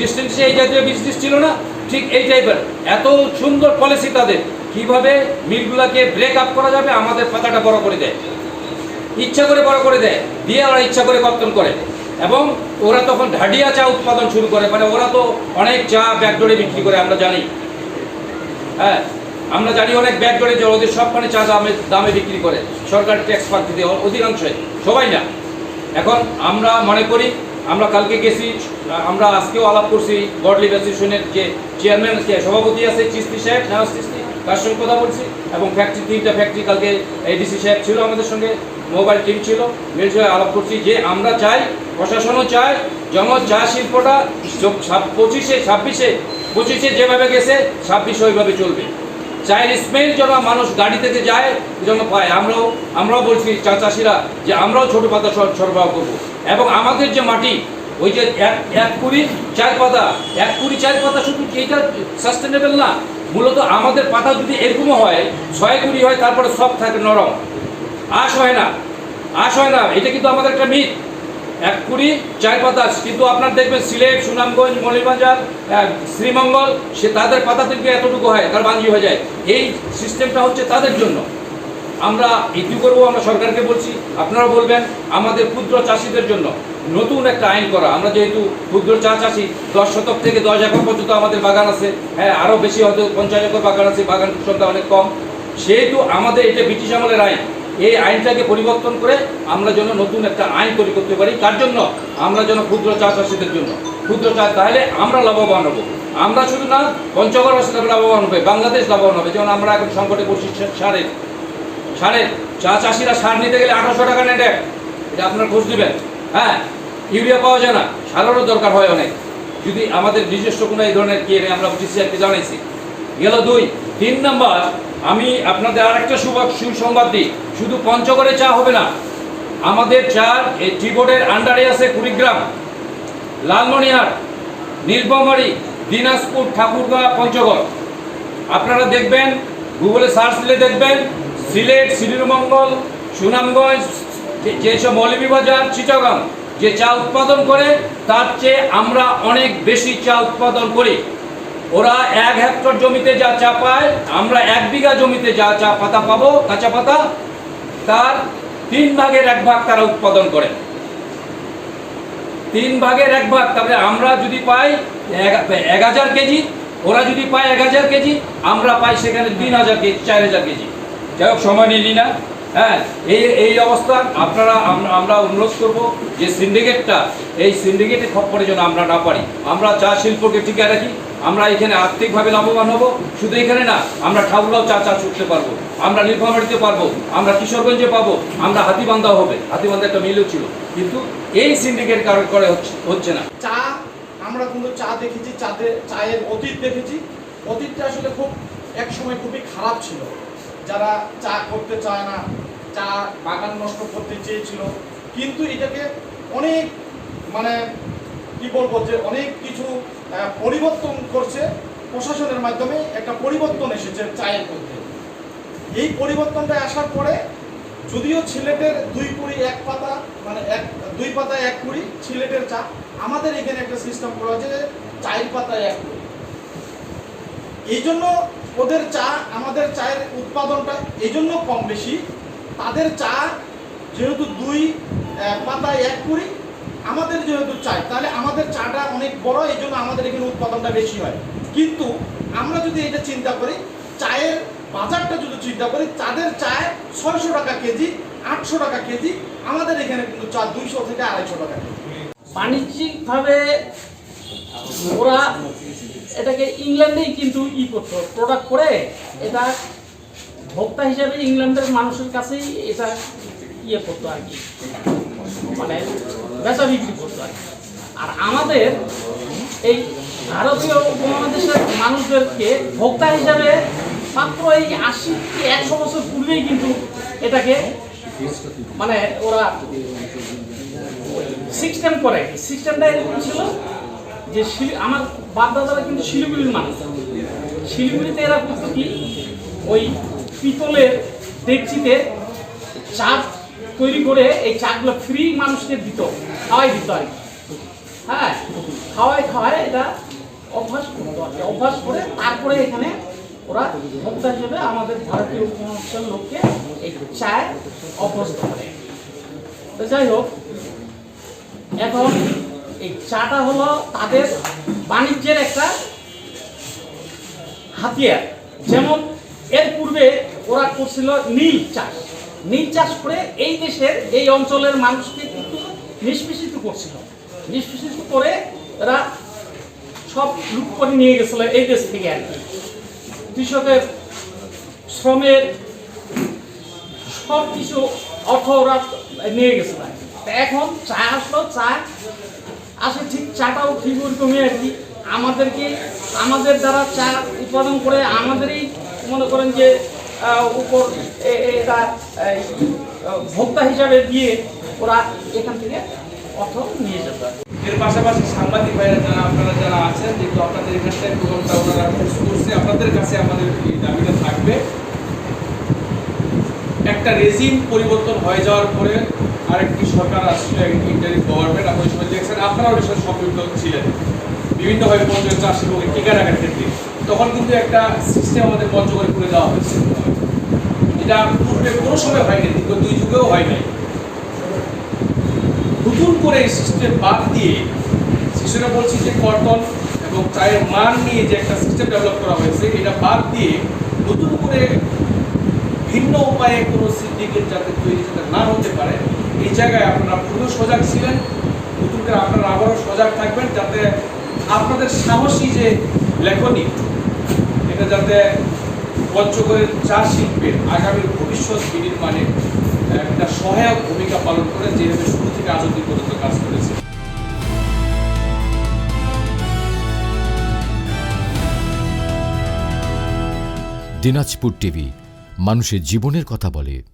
ডিস্টেন্সে এই জাতীয় বিজনেস ছিল না, ঠিক এই টাইপের এত সুন্দর পলিসি তাদের, কিভাবে মিলগুলোকে ব্রেক আপ করা যাবে, আমাদের পাতাটা বড় করে দেয়, ইচ্ছা করে বড় করে দেয়, দিয়ে ওরা ইচ্ছা করে কর্তন করে। এবং ওরা তখন ঢাডিয়া চা উৎপাদন শুরু করে, মানে ওরা তো অনেক চা ব্যাকডোরে বিক্রি করে, আমরা জানি। হ্যাঁ, আমরা জানি অনেক ব্যাকডোরে যে ওদের সবখানে চা দামে বিক্রি করে, সরকার ট্যাক্স পাচ্ছে দিয়ে, অধিকাংশই, সবাই না। এখন আমরা মনে করি, আমরা কালকে গেছি, আমরা আজকেও আলাপ করছি বডলি অ্যাসোসিয়েশনের যে চেয়ারম্যান সভাপতি আছে চিস্তি সাহেব, নওয়াজ চিস্তি, তার সঙ্গে কথা বলছি। এবং ফ্যাক্টরি 3টা ফ্যাক্টরি কালকে এডিসি সাহেব ছিল আমাদের সঙ্গে, মোবাইল টিম ছিল, মিল সঙ্গে আলাপ করছি যে আমরা চাই, প্রশাসনও চায় যেন চা শিল্পটা 25-এ যেভাবে গেছে 26 ওইভাবে চলবে। চায়ের স্মেল যেন মানুষ গাড়ি থেকে যায় যেন পায়। আমরাও বলছি চা চাষিরা যে আমরাও ছোটো পাতা সরবরাহ করবো। এবং আমাদের যে মাটি, ওই যে এক কুড়ি চার পাতা শুধু এইটা সাস্টেনেবল না, মূলত আমাদের পাতা যদি এরকমও হয় 6 কুড়ি হয়, তারপরে সব থাকে নরম, আঁশ হয় না, এটা কিন্তু আমাদের একটা মিথ। 1 কুড়ি 4 পাতা, কিন্তু আপনার দেখবেন সিলেট, সুনামগঞ্জ, মৌলভীবাজার, শ্রীমঙ্গল, সে তাদের পাতা থেকে এতটুকু হয়, তার বাঞ্জি হয়ে যায়। এই সিস্টেমটা হচ্ছে তাদের জন্য। আমরা এটি করবো, আমরা সরকারকে বলছি, আপনারা বলবেন আমাদের ক্ষুদ্র চাষিদের জন্য নতুন একটা আইন করা। আমরা যেহেতু ক্ষুদ্র চা চাষি, 10 শতক থেকে 10 একর পর্যন্ত আমাদের বাগান আছে, হ্যাঁ আরও বেশি হয়তো 50 একর বাগান আছে, বাগান সংখ্যা অনেক কম, সেহেতু আমাদের এটা ব্রিটিশ আমলের আইন। এই আইনটাকে পরিবর্তন করে আমরা যেন নতুন একটা আইন তৈরি করতে পারি। তার জন্য আমরা যেন ক্ষুদ্র চা চাষিদের জন্য ক্ষুদ্র চা, তাহলে আমরা লাভবান হবো। আমরা শুধু না, পঞ্চগড় লাভবান হবে, বাংলাদেশ লাভবান হবে। যেমন আমরা এখন সংকটে পড়ছি সারের চা চাষিরা সার নিতে গেলে 1800 টাকা নেট, এটা আপনার খোঁজ দিবেন। হ্যাঁ, ইউরিয়া পাওয়া যায় না, সারেরও দরকার হয় অনেক। যদি আমাদের নিজস্ব কোনো এই ধরনের কি আমরা ডিসিআরকে জানাইছি। গেল 2, 3 নাম্বার, আমি আপনাদের আর একটা সুসংবাদ দিই, শুধু পঞ্চগড়ে চা হবে না, আমাদের চার এই টি বোর্ডের আন্ডারে আছে কুড়িগ্রাম, লালমনিরহাট, নীলফামারী, দিনাজপুর, ঠাকুরগাঁও, পঞ্চগড়। আপনারা দেখবেন, গুগলে সার্চ দিলে দেখবেন, সিলেট, শ্রীমঙ্গল, সুনামগঞ্জ, যেসব মৌলভীবাজার, চিটাগাং যে চা উৎপাদন করে, তার চেয়ে আমরা অনেক বেশি চা উৎপাদন করি। ওরা 1 হেক্টর জমিতে যা চা পায়, আমরা 1 বিঘা জমিতে যা চা পাতা পাবো, কাঁচা পাতা, তার 3 ভাগের 1 ভাগ তারা উৎপাদন করে। 3 ভাগের 1 ভাগ। তারপরে আমরা যদি পাই 1000 কেজি, ওরা যদি পায় 1000 কেজি, আমরা পাই সেখানে 3000 কেজি, 4000 কেজি। যাই হোক, সময় নিলি না। হ্যাঁ, এই অবস্থা আপনারা, আমরা অনুরোধ করব যে এই সিন্ডিকেটে খপ্পরে যেন আমরা না পারি। আমরা চা শিল্পকে টিকে রাখি, আমরা এখানে আর্থিকভাবে লাভবান হব। শুধু এখানে না, আমরা ঠাকুরগাঁও চা করতে পারবো, আমরা নীলফামারীতে পারবো, আমরা কিশোরগঞ্জে পাবো, আমরা হাতিবান্ধা হবে। হাতিবান্ধা একটা মিলও ছিল, কিন্তু এই সিন্ডিকেট কারণ করে হচ্ছে না। চা, আমরা কিন্তু চা দেখেছি, চায়ের অতীত দেখেছি। অতীতটা আসলে খুব একসময় খুবই খারাপ ছিল। যারা চা করতে চায় না, চা বাগান নষ্ট করতে চেয়েছিল, কিন্তু এটাকে অনেক, মানে কি বলবো, যে অনেক কিছু পরিবর্তন করছে প্রশাসনের মাধ্যমে। একটা পরিবর্তন এসেছে চায়ের মধ্যে। এই পরিবর্তনটা আসার পরে, যদিও সিলেটের 2 কুড়ি 1 পাতা, মানে 2 পাতায় 1 কুড়ি সিলেটের চা, আমাদের এখানে একটা সিস্টেম করা হয়েছে যে 4 পাতায় 1 কুড়ি। এই জন্য ওদের চা, আমাদের চায়ের উৎপাদনটা এই জন্য কম বেশি। তাদের চা যেহেতু 2 পাতায় 1 কুড়ি, আমাদের যেহেতু চাই, তাহলে আমাদের চাটা অনেক বড়, এই জন্য আমাদের এখানে উৎপাদনটা বেশি হয়। কিন্তু আমরা যদি এটা চিন্তা করি, চায়ের বাজারটা যদি চিন্তা করি, তাদের চায় 600 টাকা কেজি, 800 টাকা কেজি, আমাদের এখানে কিন্তু চা 200 থেকে 250 টাকা কেজি। বাণিজ্যিকভাবে ওরা এটাকে ইংল্যান্ডেই কিন্তু করতো, প্রোডাক্ট করে এটা ভোক্তা হিসাবে ইংল্যান্ডের মানুষের কাছেই এটা করতো আর কি, মানে বেচা বিক্রি করতো আর কি। আর আমাদের এই ভারতীয় উপমহাদেশের মানুষদেরকে ভোক্তা হিসাবে মাত্র এই 80 থেকে 100 বছর পূর্বেই কিন্তু এটাকে, মানে ওরা সিস্টেম করে। সিস্টেমটা এরকম ছিল যে আমার বাপদাদারা কিন্তু শিলিগুড়ির মানুষ। শিলিগুড়িতে এরা করতো কি, ওই পিতলের ডেকচিতে চা তৈরি করে এই চাগুলো ফ্রি মানুষকে দিত, খাওয়াই দিত আর কি। হ্যাঁ, খাওয়ায় এটা অভ্যাস করতে হবে। অভ্যাস করে তারপরে এখানে ওরা ভোক্তা হিসেবে আমাদের ভারতীয় উপমহাদেশের লোককে এই চায় অভ্যস্ত করে। তো যাই হোক, এখন এই চাটা হলো তাদের বাণিজ্যের একটা হাতিয়ার। যেমন এর পূর্বে ওরা করছিল নীল চাষ করে এই দেশের এই অঞ্চলের মানুষকে কিন্তু নিষ্পেষিত করছিল। নিষ্পেষিত করে এরা সব লুট করে নিয়ে গেছিল এই দেশ থেকে আর কি। কৃষকের শ্রমের সব কিছু অর্থ ওরা নিয়ে গেছিল। এখন চা আসলো, চা আসে ঠিক, চাটাও ঠিক ওরকমই আর কি। আমাদের দ্বারা চা উৎপাদন করে আমাদেরই মনে করেন যে উপর এটা ভোক্তা হিসাবে দিয়ে ওরা এখান থেকে অর্থ নিয়ে যেতে পারে। এর পাশাপাশি সাংবাদিক ভাইরা আপনারা আছেন, যেহেতু আপনাদের এখানটায় প্রোগ্রামটা ওনারা করছে, আপনাদের কাছে আমাদের এই দাবিটা থাকবে, একটা রেজিম পরিবর্তন হয়ে যাওয়ার পরে আরেকটি সরকার আসলে ইন্টারিম গভর্নমেন্ট, আপনি সময় দেখছেন, আপনারাও এর সাথে সম্পৃক্ত ছিলেন বিভিন্নভাবে পঞ্চায়েত চাষ এবং টিকা রাখার ক্ষেত্রে। তখন কিন্তু একটা সিস্টেম আমাদের পঞ্চগড়ে করে দেওয়া হয়েছে, এটা পূর্বে কোনো সময় হয়নি, দীর্ঘ 2 যুগেও হয় নাই। নতুন করে এই সিস্টেম বাদ দিয়ে, শিশুরা বলছি যে কর্তন এবং চায়ের মান নিয়ে যে একটা সিস্টেম ডেভেলপ করা হয়েছে, এটা বাদ দিয়ে নতুন করে ভিন্ন উপায়ে কোনো সিন্ডিকেট যাতে তৈরি যাতে না হতে পারে, এই জায়গায় আপনারা পুরো সজাগ ছিলেন। নতুন করে আপনারা আবারও সজাগ থাকবেন, যাতে আপনাদের সাহসী যে লেখনী, এটা যাতে পঞ্চগড়ের চা শিল্পের আগামী ভবিষ্যৎ বিনির্মাণে একটা সহায়ক ভূমিকা পালন করে, যেভাবে শুরু থেকে আজ অবধি পর্যন্ত কাজ করেছে। দিনাজপুর টিভি, মানুষের জীবনের কথা বলে।